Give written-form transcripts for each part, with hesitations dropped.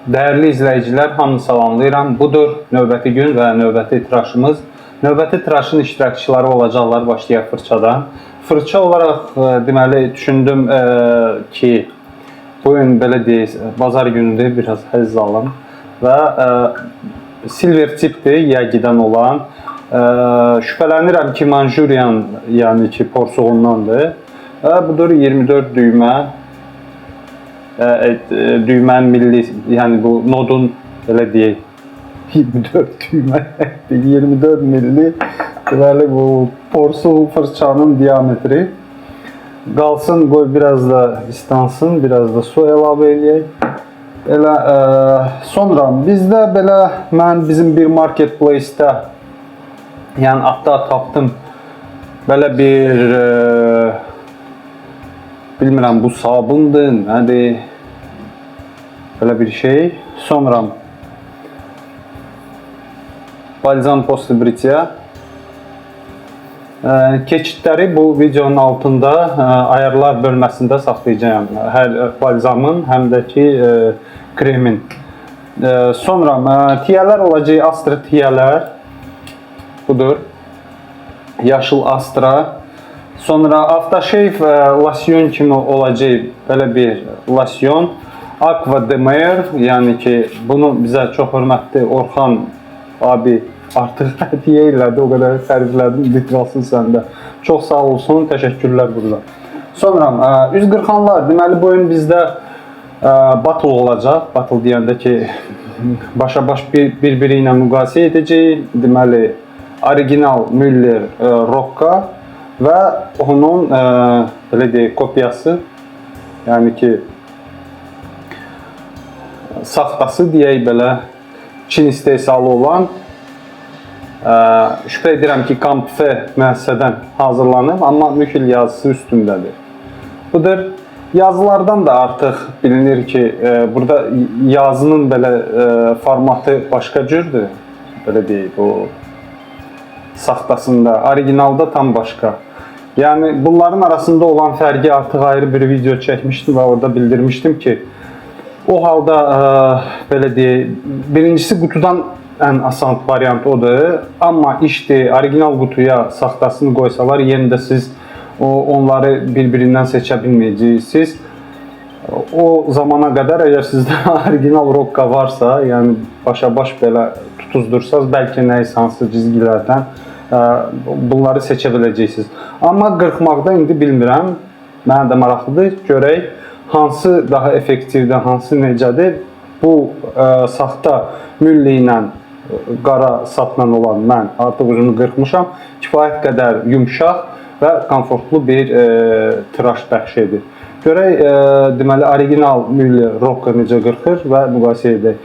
Değerli izleyiciler, hamı salamlayıram. Budur növbəti gün və növbəti tıraşımız. Növbəti tıraşın iştirakçıları olacaqlar başlayaq fırçadan. Fırça olaraq deməli düşündüm ki, bugün belə deyək, bazar günüdür, biraz həzz alım və silver tipdir, yəgidən olan. Şübhələnirəm ki, Manjurian, yəni ki, porsuğundandır. Budur 24 düymə. Düymənin milli, yəni bu nodun belə deyək 24 düymə 24 milli deməli bu porsuğu fırçanın diametri qalsın, qoy biraz da istansın, biraz da su əlavə eləyək. Elə sonra bizdə belə mən bizim bir marketplace-də yəni hatta tapdım belə bir bilmirəm bu sabundur, nədir? Belə bir şey. Sonra balzam после бритья. Keçidləri bu videonun altında ayarlar bölməsində saxlayacağım. Hər balzamın, həm də ki kremin. Sonra tiyələr olacaq, Astra tiyələr. Budur. Yaşıl Astra. Sonra aftershave lasyon kimi olacaq belə bir lasyon. Aqua de Mer, yəni ki bunu bizə çox hörmətli Orxan abi artıq hədiyyə elədi, o qədər təriflədim, bitiralsın səndə. Çox sağ olsun, təşəkkürlər burada. Sonra üz qırxanlar, deməli bu gün bizdə battle olacaq. Battle deyəndə ki başa-baş bir-biri ilə müqayisə edəcəyik. Deməli original Müller Rocca və onun belə deyək kopyası, yəni ki saxtası deyək belə Çin istehsalı olan şübhə edirəm ki Kampfe müəssisədən hazırlanıb, amma Mükil yazısı üstündədir. Budur. Yazılardan da artıq bilinir ki burada yazının belə formatı başqa cürdür. Belə deyək bu saxtasında, originalda tam başqa. Yəni bunların arasında olan fərqi artıq ayrı bir video çəkmişdim və orada bildirmişdim ki o halda belə deyək, birincisi qutudan ən asan variant odur. Amma işdir, original qutuya saxtasını qoysalar, yenə də siz onları bir-birindən seçə bilməyəcəksiniz. O zamana qədər əgər sizdə original Rocca varsa, yəni başa-baş belə tutuzdursanız, bəlkə nəyisə hansı cizgilərdən bunları seçə biləcəksiniz. Amma qırxmaqda indi bilmirəm, mənə də maraqlıdır, görək. Hansı daha effektivdir, hansı necədir? Bu saxta Müller ilə qara sapla olan mən artıq uzunu qırxmışam. Kifayət qədər yumşaq və komfortlu bir tıraş bəxş edir. Görək, deməli, original Müller Rocca necə qırxır və müqayisə edək.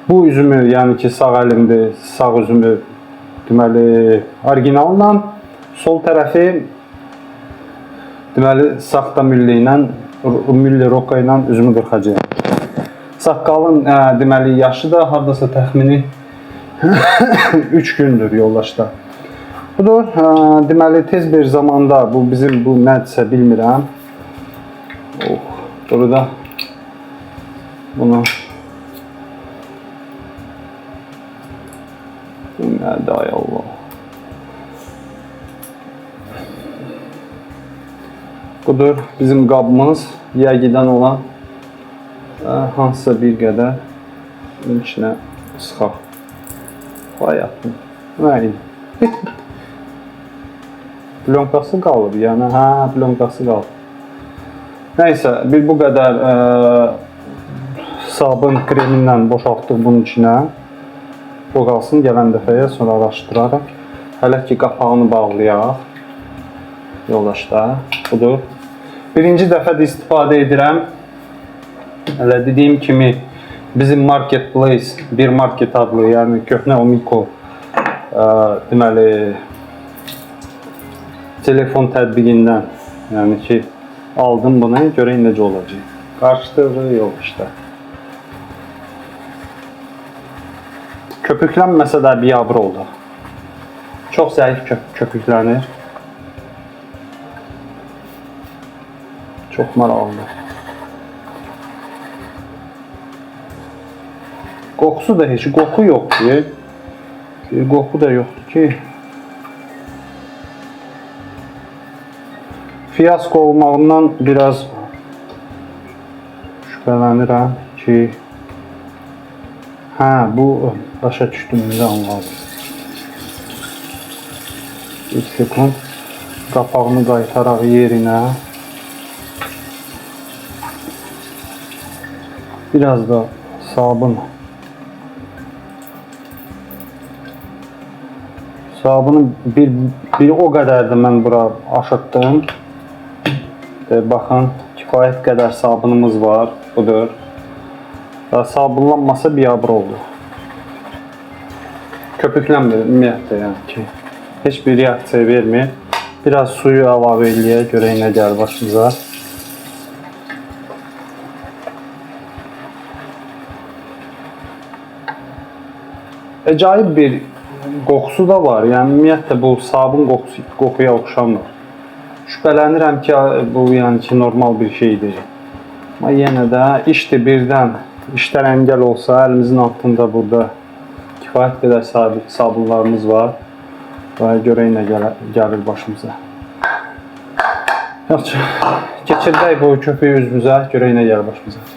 Bu üzümü, yəni ki, sağ əlimdir, sağ üzümü deməli, originalla, sol tərəfi deməli, saxta Müller ilə Müller Rocca ilə üzümü qırxacağım. Saqqalın deməli yaşı da hardasa təxmini 3 gündür yoldaşda. Budur, deməli tez bir zamanda bu bizim bu nədirsə bilmirəm. Burada bunu bu nədir ay Allah. Budur bizim qabımız, yəgidən olan hansısa bir qədər içinə sıxaq. Hayatım. Nəyin? Plonkası qalır, yəni plonkası qalır. Nəysə, bir bu qədər sabun kremindən boşaltdıq bunun içinə. O qalsın, gələn dəfəyə sonra araşdıraraq. Hələ ki qapağını bağlayaq. Yoldaşlar, budur. Birinci dəfədə istifadə edirəm. Hələ dediyim kimi bizim marketplace, bir market adlı, yəni köhnə Omiko deməli telefon tətbiqindən, yəni ki aldım bunu, görək necə olacaq. Qarışdırır yox işte. Köpüklənməsə də biabır oldu. Çox zəif köpüklənir. Çox maraqlı. Qoxusu da heç qoxu yoxdur. Bir qoxu da yoxdur ki. Fiyasko olmağından biraz şübhələnirəm ki, bu başa düşdüm, indi anladım. Bir sekund, qapağını qaytaraq yerinə. Biraz da sabun. Sabunu bir o qədər də mən bura aşıtdım. Baxın, kifayət qədər sabunumuz var, budur. Sabunlanmasa biabır oldu. Köpüklənmir, ümumiyyətlə yəni ki, heç bir reaksiya vermir. Biraz suyu əlavə eləyək, görək nə gəlir başımıza. Acayip bir qoxusu da var, yəni ümumiyyətlə bu sabun qoxuya oxşamır. Şübhələnirəm ki, bu yəni ki, normal bir şeydir. Amma yenə də işdir birdən, işlər əngəl olsa, əlimizin altında burada kifayət qədər sabunlarımız var. Və görək nə gəlir başımıza. Yaxşı, keçirdək bu köpüyü üzümüzə, görək nə gəlir başımıza.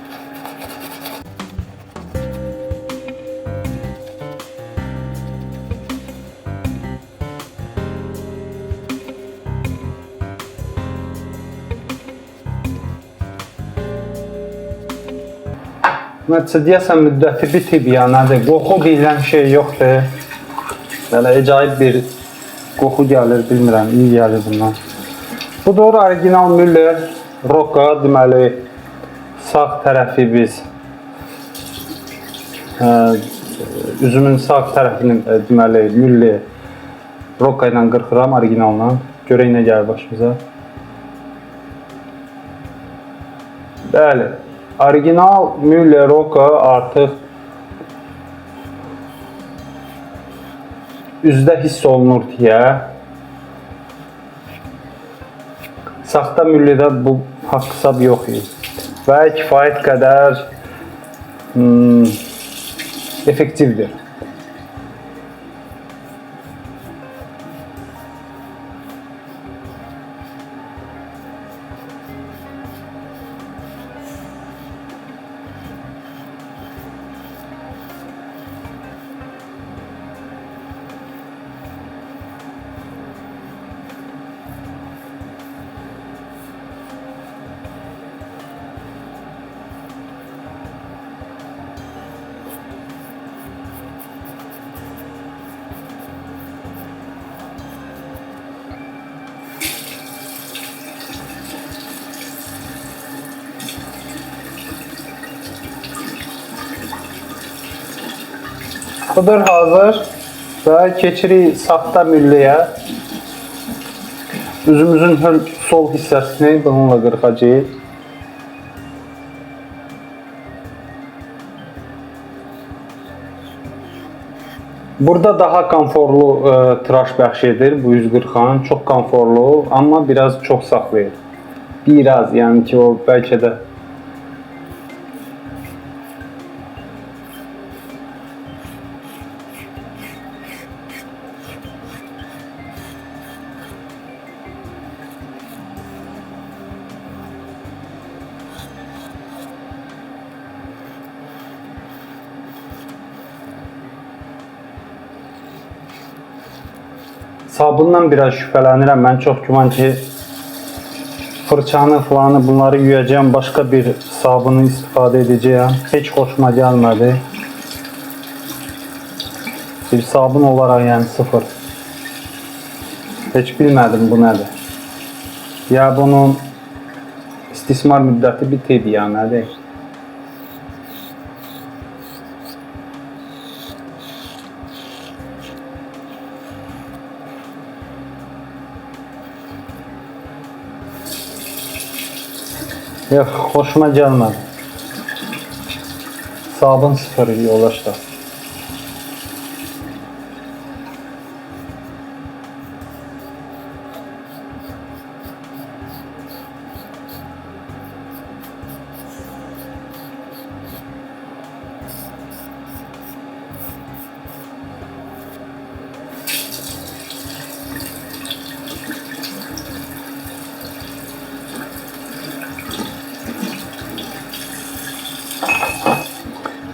Nəticə deyəsən müddəti bitib ya, nədir? Qoxu deyilən şey yoxdur. Belə əcayib bir qoxu gəlir, bilmirəm, iyi gəlir bundan. Budur, orijinal Müller Roka, deməli, sağ tərəfi biz üzümün sağ tərəfini deməli, Müller Roka ilə qırxıram, orijinalla. Görək nə gəlir başımıza. Bəli. Orijinal Müller Roka artıq üzdə hiss olunur deyə. Saxta Müllerdə bu haqq-hesab yox idi. Və kifayət qədər effektivdir. Budur hazır və keçirik saxta Müllerə. Üzümüzün sol hissəsini bununla qırxacağıq. Burada daha konforlu tıraş bəxş edir bu 140-an. Çox konforlu, amma biraz çox saxlayır. Biraz, yəni ki, o bəlkə də sabundan biraz şübhələnirəm. Mən çox güman ki, fırçanı falanı bunları yuyacağım, başqa bir sabunu istifadə edəcəyəm. Heç xoşuma gəlmədi. Bir sabun olaraq yəni sıfır. Heç bilmədim bu nədir. Ya bunun istismar müddəti bitib ya nədir? Yox, xoşuma gəlmədi. Sabun sıfır yoldaşlar.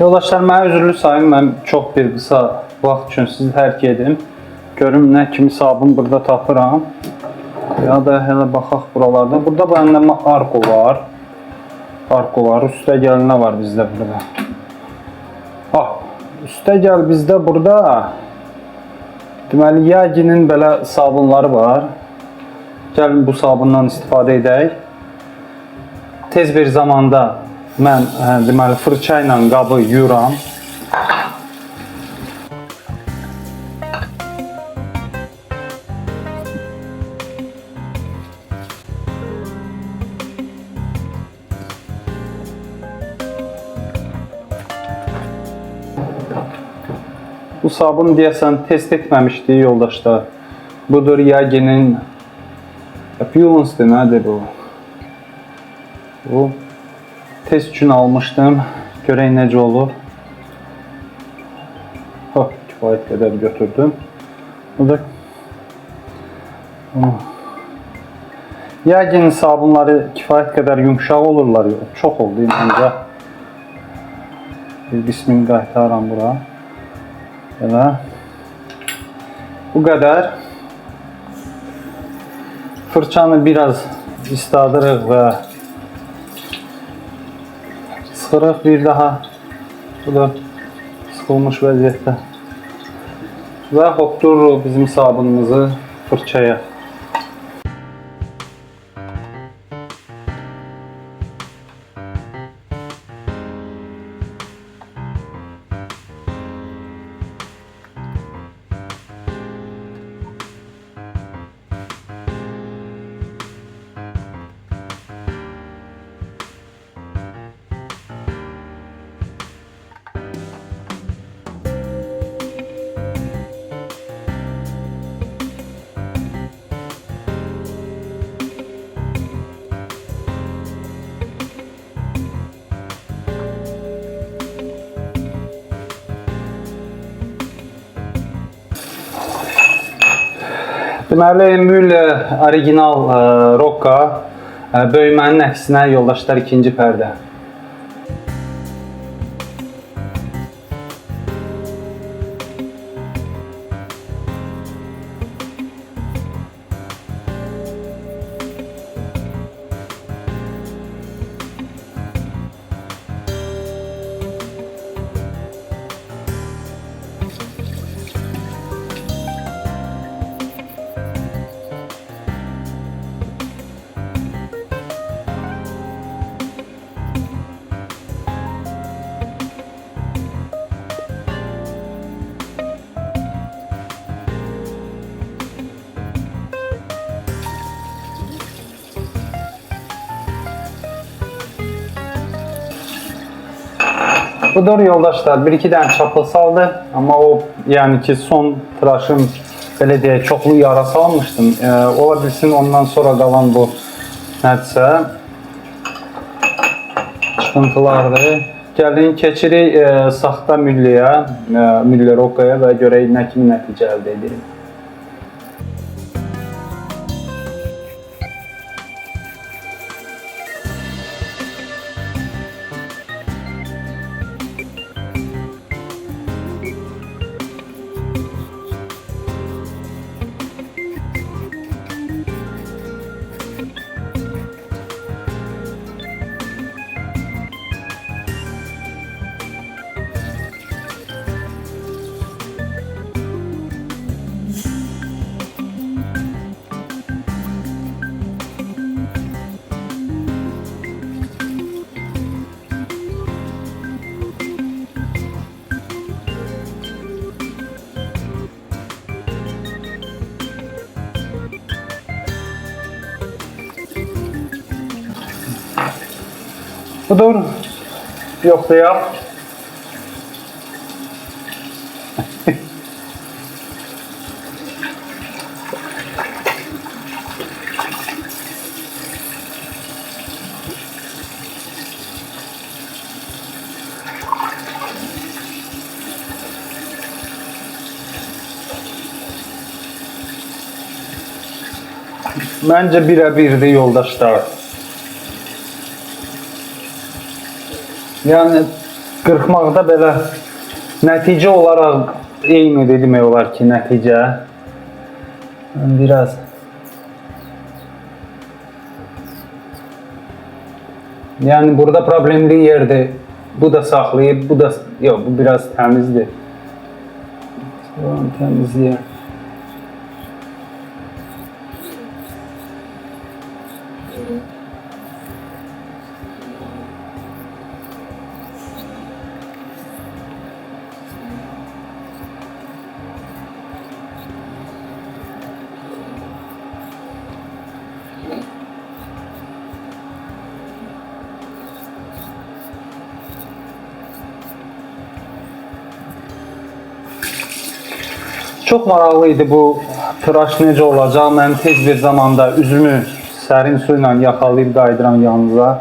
Yoldaşlar, mənə üzürlü sayın, mən çox bir qısa vaxt üçün sizi tərk edim. Görüm nə kimi sabun burada tapıram. Ya da hələ baxaq buralarda. Burada bəndə Arko var. Arko var. Üstə gəl nə var bizdə burada? Üstə gəl bizdə burada deməli Yaginin belə sabunları var. Gəlin bu sabundan istifadə edək. Tez bir zamanda mən deməli fırça ilə qabı yuyuram. Bu sabun deyəsən test etməmişdi yoldaşlar. Budur Yaginin Appealance'dır, nədir bu? Bu test üçün almışdım. Görək necə olur. Kifayət qədər götürdüm. Budur. Yaginin sabunları kifayət qədər yumuşaq olurlar. Çox oldu məncə. Bir qismini qaytaram bura. Belə. Bu qədər. Fırçanı biraz isladırıq və sıxırıq bir daha. Bu da sıxılmış vəziyyətdə. Və hopdururuq bizim sabunumuzu fırçaya. Deməli, Müller orijinal Rocca böyümənin əksinə yoldaşlar ikinci pərdə. Budur yoldaşlar, bir iki dənə çapıl saldı. Amma o, yəni ki, son tıraşım belə deyək, çoxlu yara salmışdım. Ola bilsin ondan sonra qalan bu nədirsə çıxıntılardır. Gəlin keçirik saxta Müller Rocca'ya və görək nə kimi nəticə əldə edirik. Budur, yoxlayaq. Məncə birə-birdir yoldaşlar. Yəni qırxmaqda belə nəticə olaraq eynidir demək olar ki, nəticə. Biraz yani burada problemli yerdir. Bu da saxlayıb, bu da yox, bu biraz təmizdir. Təmizləyək. Çox maraqlı idi bu tıraş necə olacaq. Mən tez bir zamanda üzümü sərin su ilə yaxalayıb qayıdıram yanınıza.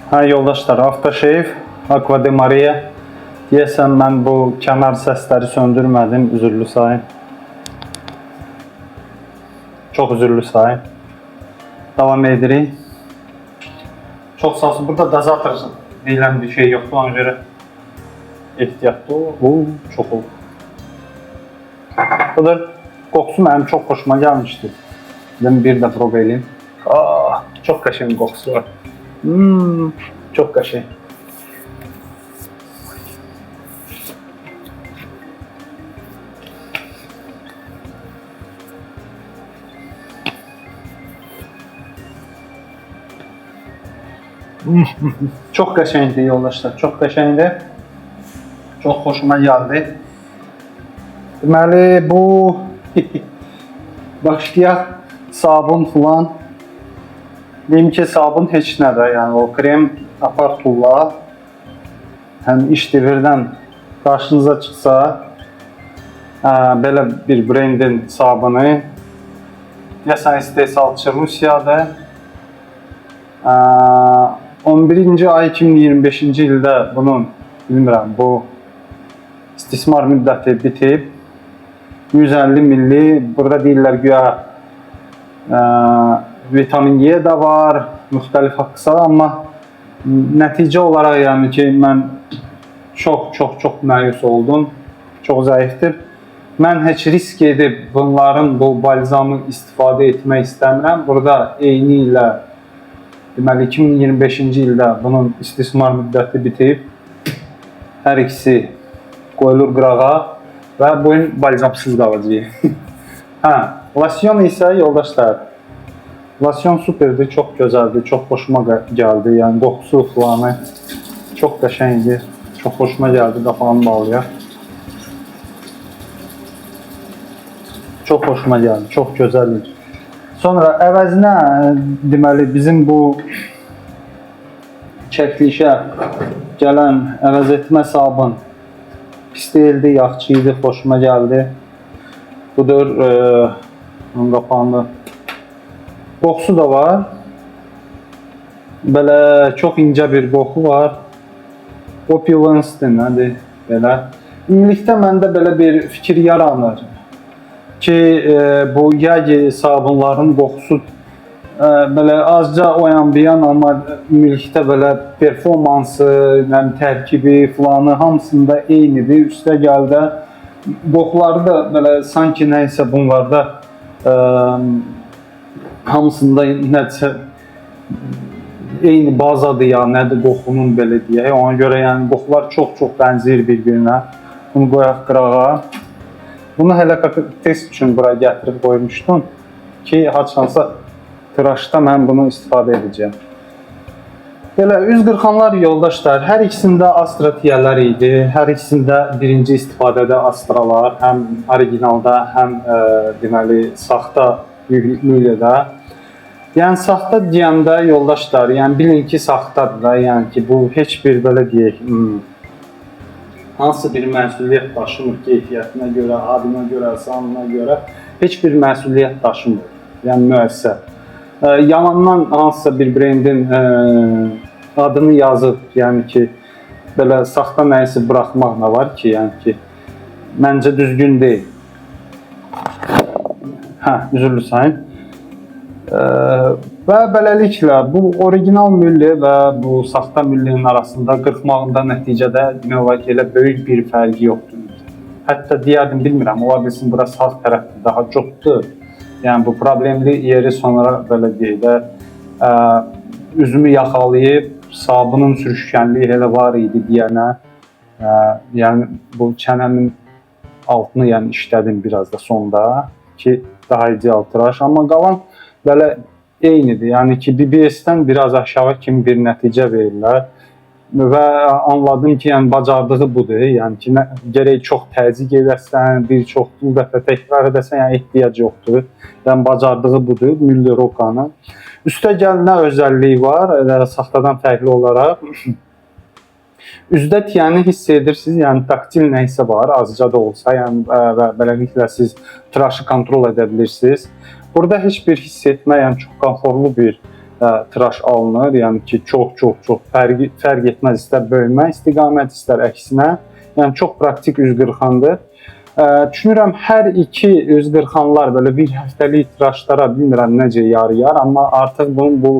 Hə yoldaşlar, Aftershave Aqua de Maria. Deyəsən mən bu kənar səsləri söndürmədim, üzürlü sayın. Çox üzürlü sayın. Davam edirik. Çox sağ olsun. Burada dozator deyilən bir şey yoxdur, ona görə ehtiyatlı ol. Çox ol. Budur. Qoxusu mənim çox xoşuma gəlmişdi. Dedim bir də proba eləyim. Çox qəşəng qoxusu var. Çok qəşəng. Çok qəşəngdir yoldaşlar, çox qəşəngdir. Çox xoşuma gəldi. Deməli bu başlayaq sabun falan. Deyim ki, sabun heç nədir, yəni o krem apartulla həm iş devirdən qarşınıza çıxsa, belə bir brendin sabunu, deyəsən istehsalçı Rusiyadır. 11-ci ay 2025-ci ildə bunun, bilmirəm, bu istismar müddəti bitib. 150 milli, burada deyirlər güya vitamin Y də var, müxtəlif haqqısa, amma nəticə olaraq yəni ki, mən çox məyus oldum, çox zəifdir. Mən heç risk edib bunların bu balzamı istifadə etmək istəmirəm. Burada eyni ilə, deməli 2025-ci ildə bunun istismar müddəti bitib. Hər ikisi qoyulur qırağa və bu gün balzamsız qalacaq. Losyon isə yoldaşlar, losyon superdir, çox gözəldir, çox xoşuma gəldi. Yəni qoxusu falanı çox qəşəngdir, çox xoşuma gəldi. Qapağını bağlayaq. Çox xoşuma gəldi, çox gözəldir. Sonra əvəzinə deməli bizim bu çəkilişə gələn əvəz etmə sabun pis deyildi, yaxşı idi, xoşuma gəldi. Budur, onun qapağında qoxusu da var. Belə çox incə bir qoxu var. Opulence-dir, nədir? Belə. Ümumilikdə məndə belə bir fikir yaranır ki, bu yağ sabunların qoxusu belə azca oyan-buyan, amma ümumilikdə belə performansı, tərkibi falanı hamısında eynidir. Üstə gəldə qoxuları da belə sanki nəysə bunlarda hamısında nədirsə eyni bazadır ya, nədir qoxunun belə deyək. Ona görə yəni qoxular çox bənzəyir bir-birinə. Bunu qoyaq qırağa. Bunu hələ test üçün bura gətirib qoymuşdum ki, haçansa tıraşda mən bunu istifadə edəcəm. Belə üz qırxanlar yoldaşlar, hər ikisində Astra tiyələr idi. Hər ikisində birinci istifadədə Astralar, həm originalda, həm deməli saxta yüklüdə. Yəni saxta deyəndə yoldaşlar, yəni bilin ki, saxtadır da, yəni ki, bu heç bir belə deyək, hansı bir məsuliyyət daşımır keyfiyyətinə görə, adına görə, sanına görə heç bir məsuliyyət daşımır. yəni müəssisə. Yalandan hansısa bir brendin adını yazıb, yəni ki, belə saxta nəyisə buraxmaq nə var ki, yəni ki, məncə düzgün deyil. Üzürlü sayın. Və beləliklə bu orijinal milli və bu saxta millinin arasında qırxmağında nəticədə demək olar ki, elə böyük bir fərqi yoxdur. Hətta deyərdim, bilmirəm, ola bilsin bura sağ tərəfdə daha çoxdur. Yəni bu problemli yeri sonra belə deyək də üzümü yaxalayıb sabunun sürüşkənliyi elə var idi deyənə, yəni bu çənəmin altını yəni işlədim biraz da sonda ki daha ideal tıraş, amma qalan belə eynidir. Yəni ki BBS-dən biraz aşağı kimi bir nəticə verirlər və anladım ki, yəni bacardığı budur. Yəni ki gərək çox təzyiq edəsən, bir çox dəfə təkrar edəsən, yəni ehtiyac yoxdur. Yəni bacardığı budur Müller Rokanın. Üstəgəl nə özəlliyi var, saxtadan fərqli olaraq üzdə yəni hiss edirsiniz, yəni taktil nəyisə var, azca da olsa, yəni və beləliklə siz tıraşı kontrol edə bilirsiniz. Burada heç bir hiss etmə, yəni çox konforlu bir tıraş alınır, yəni ki çox fərq etməz, istər böyümə istiqamət, istər əksinə, yəni çox praktik üz qırxandır. Düşünürəm hər iki üz qırxanlar belə bir həftəlik tıraşlara bilmirəm necə yarayar, amma artıq bunun bu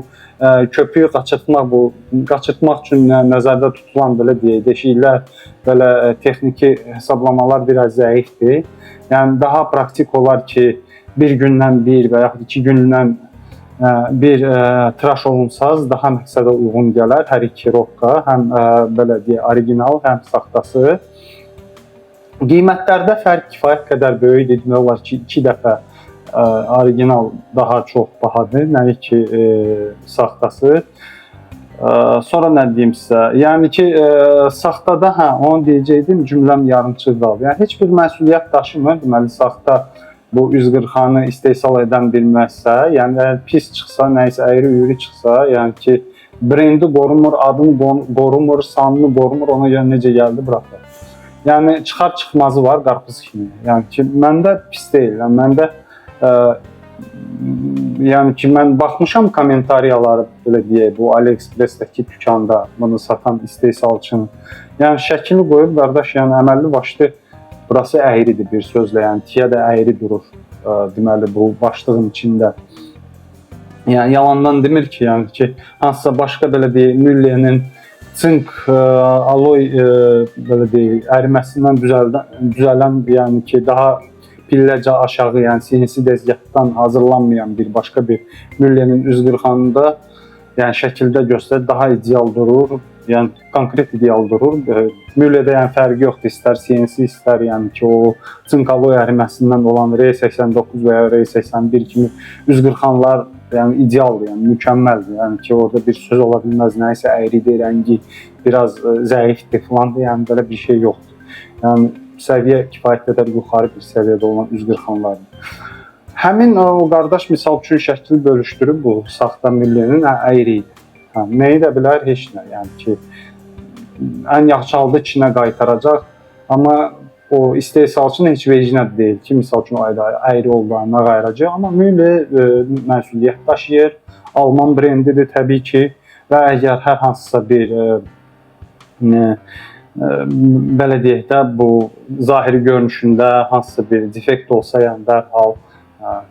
köpüyü qaçırtmaq üçün nəzərdə tutulan belə deyək, deşiklər, belə texniki hesablamalar biraz zəifdir. Yəni daha praktik olar ki, bir gündən bir və yaxud 2 gündən bir tıraş olunsaz daha məqsədə uyğun gələr hər iki rokka, həm belə deyək orijinal, həm saxtası. Qiymətlərdə fərq kifayət qədər böyükdür, demək olar ki 2 dəfə orijinal daha çox bahadır, nəyi ki saxtası. Sonra nə deyim sizə, yəni ki saxtada onu deyəcəkdim, cümləm yarımçıq qaldı. Yəni heç bir məsuliyyət daşımır, deməli saxta bu üz qırxanı istehsal edən bir müəssisə, yəni pis çıxsa, nəyisə əyri-üyrü çıxsa, yəni ki brendi qorumur, adını qorumur, sanını qorumur, ona görə necə gəldi buraxır. Yəni çıxar-çıxmazı var qarpız kimi. Yəni ki məndə pis deyil, yəni məndə yəni ki mən baxmışam kommentariyaları, belə deyək, bu AliExpress-dəki dükanda bunu satan istehsalçının. Yəni şəkili qoyub qardaş, yəni əməlli başlı burası əyridir bir sözlə, yəni tiyə də əyri durur. Deməli bu başlığın içində. Yəni yalandan demir ki, yəni ki hansısa başqa belə deyək Müller'in sink aloy belə deyək əriməsindən düzələn, yəni ki daha pilləca aşağı, yəni sinsi dəzgahdan hazırlanmayan bir başqa bir Müller'in üz qırxanında yəni şəkildə göstərir, daha ideal durur. Yəni konkret ideal durur. Müller'də yəni fərqi yoxdur, istər CNC, istər yəni ki o çinkaloy əriməsindən olan R89 və ya R81 kimi üz qırxanlar yəni idealdır, yəni mükəmməldir. Yəni ki orada bir söz ola bilməz, nəyisə əyridir, rəngi biraz zəifdir filandır, yəni belə bir şey yoxdur. Yəni səviyyə kifayət qədər yuxarı bir səviyyədə olan üz qırxanlardır. Həmin o qardaş misal üçün şəkli bölüşdürüb bu saxta Müller'in əyri idi. Nəyi də bilər, heç nə, yəni ki ən yaxşı halda içinə qaytaracaq, amma o istehsalçının heç vecinə deyil ki, misal üçün o əyri olduğuna qayıracaq, amma Müller məsuliyyət daşıyır, Alman brendidir təbii ki və əgər hər hansısa bir belə deyək də bu zahiri görünüşündə hansısa bir defekt olsa, yəni dərhal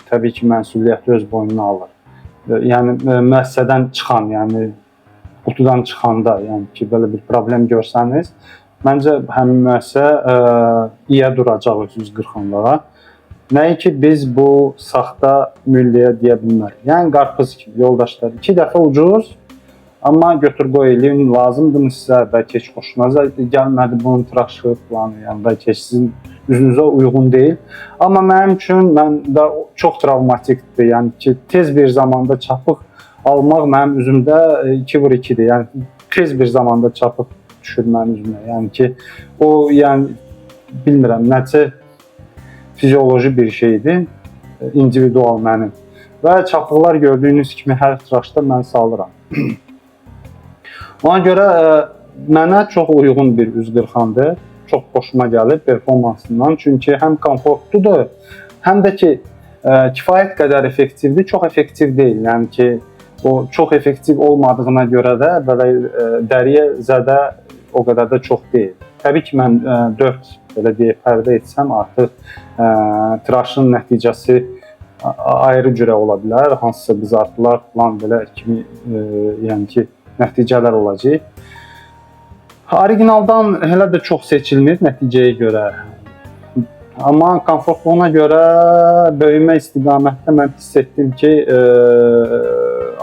təbii ki məsuliyyəti öz boynuna alır. Yəni müəssisədən çıxan, yəni qutudan çıxanda, yəni ki belə bir problem görsəniz, məncə həmin müəssisə iya duracaq üz qırxanlara. Nəyi ki biz bu saxta Müller'ə deyə bilmərik. Yəni qarpız kimi yoldaşlar 2 dəfə ucuz, amma götür qoy eləyin, lazımdır sizə, bəlkə heç xoşunuza gəlmədi bunun tıraşı falan, yəni bəlkə sizin üzünüzə uyğun deyil. Amma mənim üçün məndə çox travmatikdir. Yəni ki tez bir zamanda çapıq almaq mənim üzümdə 2/2-dir. Yəni tez bir zamanda çapıq düşür mənim üzümə. Yəni ki o yəni bilmirəm necə fizioloji bir şeydir, individual mənim. Və çapıqlar gördüyünüz kimi hər tıraşda mən salıram. Ona görə mənə çox uyğun bir üz qırxandır. Çox xoşuma gəlir performansından. Çünki həm komfortludur, həm də ki kifayət qədər effektivdir, çox effektiv deyil. Yəni ki, o çox effektiv olmadığına görə də belə dəriyə zədə o qədər də çox deyil. Təbii ki, mən 4 belə deyək pərdə etsəm artıq tıraşın nəticəsi ayrı cürə ola bilər. Hansısa qızartılar falan belə kimi yəni ki, nəticələr olacaq. Originaldan elə də çox seçilmir nəticəyə görə. Amma komfortluğuna görə böyümə istiqamətdə mən hiss etdim ki,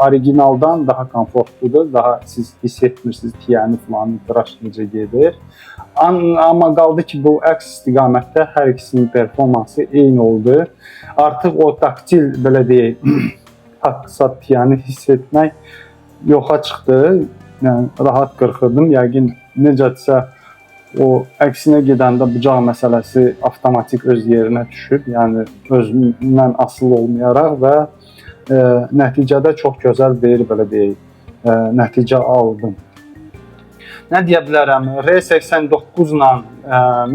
originaldan daha komfortludur, daha siz hiss etmirsiniz ki, yəni falan tıraş necə gedir. Amma qaldı ki, bu əks istiqamətdə hər ikisinin performansı eyni oldu. Artıq o taktil belə deyək, haqq-satt yəni hiss etmək yoxa çıxdı. Yəni rahat qırxırdım. Yəqin necədirsə o əksinə gedəndə bucaq məsələsi avtomatik öz yerinə düşür. Yəni özündən asılı olmayaraq və nəticədə çox gözəl bir belə deyək, nəticə aldım. Nə deyə bilərəm? R89 ilə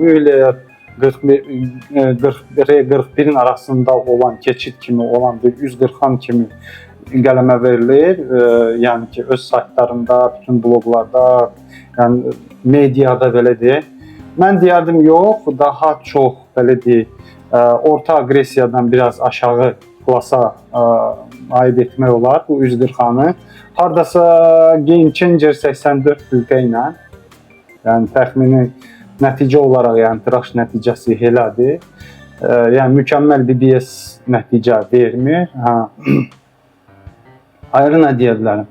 Müller R41-in arasında olan keçid kimi olan bir 140-an kimi qələmə verilir. Yəni ki, öz saytlarında, bütün bloqlarda, yəni mediada belə deyək. Mən deyərdim yox, daha çox belə deyək, orta aqressiyadan biraz aşağı klasa aid etmək olar bu 140-anı. Hardasa Game Changer 84 filtrə ilə, yəni təxmini nəticə olaraq, yəni tıraş nəticəsi elədir. Yəni mükəmməl BBS nəticə vermir. Ayrı nə deyə bilərəm?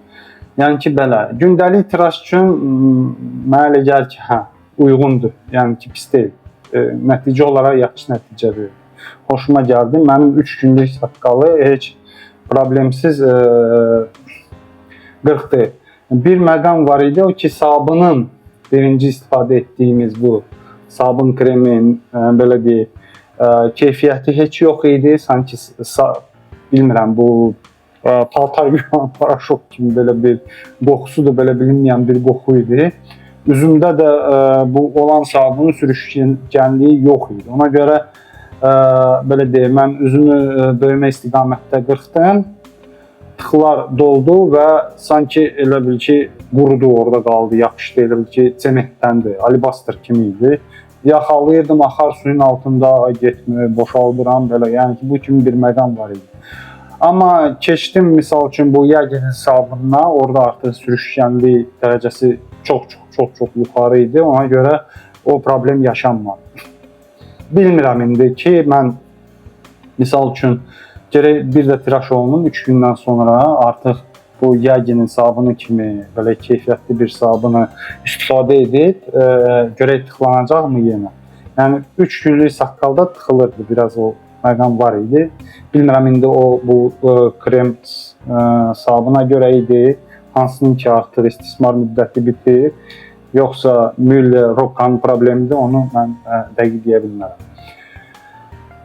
Yəni ki, belə, gündəlik tıraş üçün mənə elə gəlir ki, uyğundur. Yəni ki, pis deyil. Nəticə olaraq yaxşı nəticə verir. Xoşuma gəldi. Mənim 3 günlük saqqalı heç problemsiz qırxdı. Bir məqam var idi, o ki, sabunun birinci istifadə etdiyimiz bu sabun kremin belə deyək, keyfiyyəti heç yox idi. Sanki bilmirəm, bu paltar yuvan paraşok kimi belə bir qoxusu da belə bilinməyən bir qoxu idi. Üzümdə də bu olan sabunun sürüşkənliyi yox idi. Ona görə belə deyək, mən üzümü böyümə istiqamətdə qırxdım. Tıxlar doldu və sanki elə bil ki, qurudu orada qaldı, yapışdı, elə bil ki, sementdəndir, alibastır kimi idi. Yaxalayırdım, axar suyun altında getmir, boşaldıram, belə, yəni ki, bu kimi bir məqam var idi. Amma keçdim, misal üçün, bu Yagenin sabununa, orada artıq sürüşkənlik dərəcəsi çox yuxarı idi, ona görə o problem yaşanmadı. Bilmirəm indi ki, mən misal üçün, gərək bir də tıraş olunum 3 gündən sonra artıq bu Yagenin sabunu kimi belə keyfiyyətli bir sabunu istifadə edib görək tıxlanacaqmı yenə. Yəni 3 günlük saqqalda tıxılırdı, biraz o məqam var idi. Bilmirəm indi o bu krem sabuna görə idi, hansının ki artıq istismar müddəti bitir, yoxsa Müller Rockanın problemidir, onu mən dəqiq deyə bilmərəm.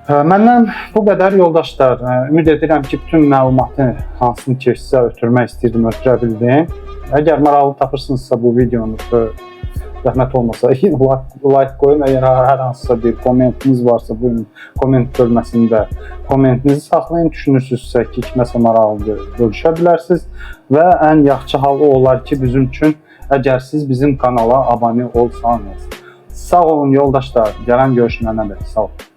Məndən bu qədər yoldaşlar. Ümid edirəm ki, bütün məlumatı hansını ki sizə ötürmək istəyirdim, ötürə bildim. Əgər maraqlı tapırsınızsa bu videonu, zəhmət olmasa like qoyun. Əgər hər hansısa bir kommentiniz varsa, buyurun komment bölməsində kommentinizi saxlayın. Düşünürsünüzsə ki, kiməsə maraqlı bölüşə bilərsiniz. Və ən yaxşı halı olar ki, bizim üçün, əgər siz bizim kanala abunə olsanız. Sağ olun yoldaşlar. Gələn görüşünə qədər. Sağ olun.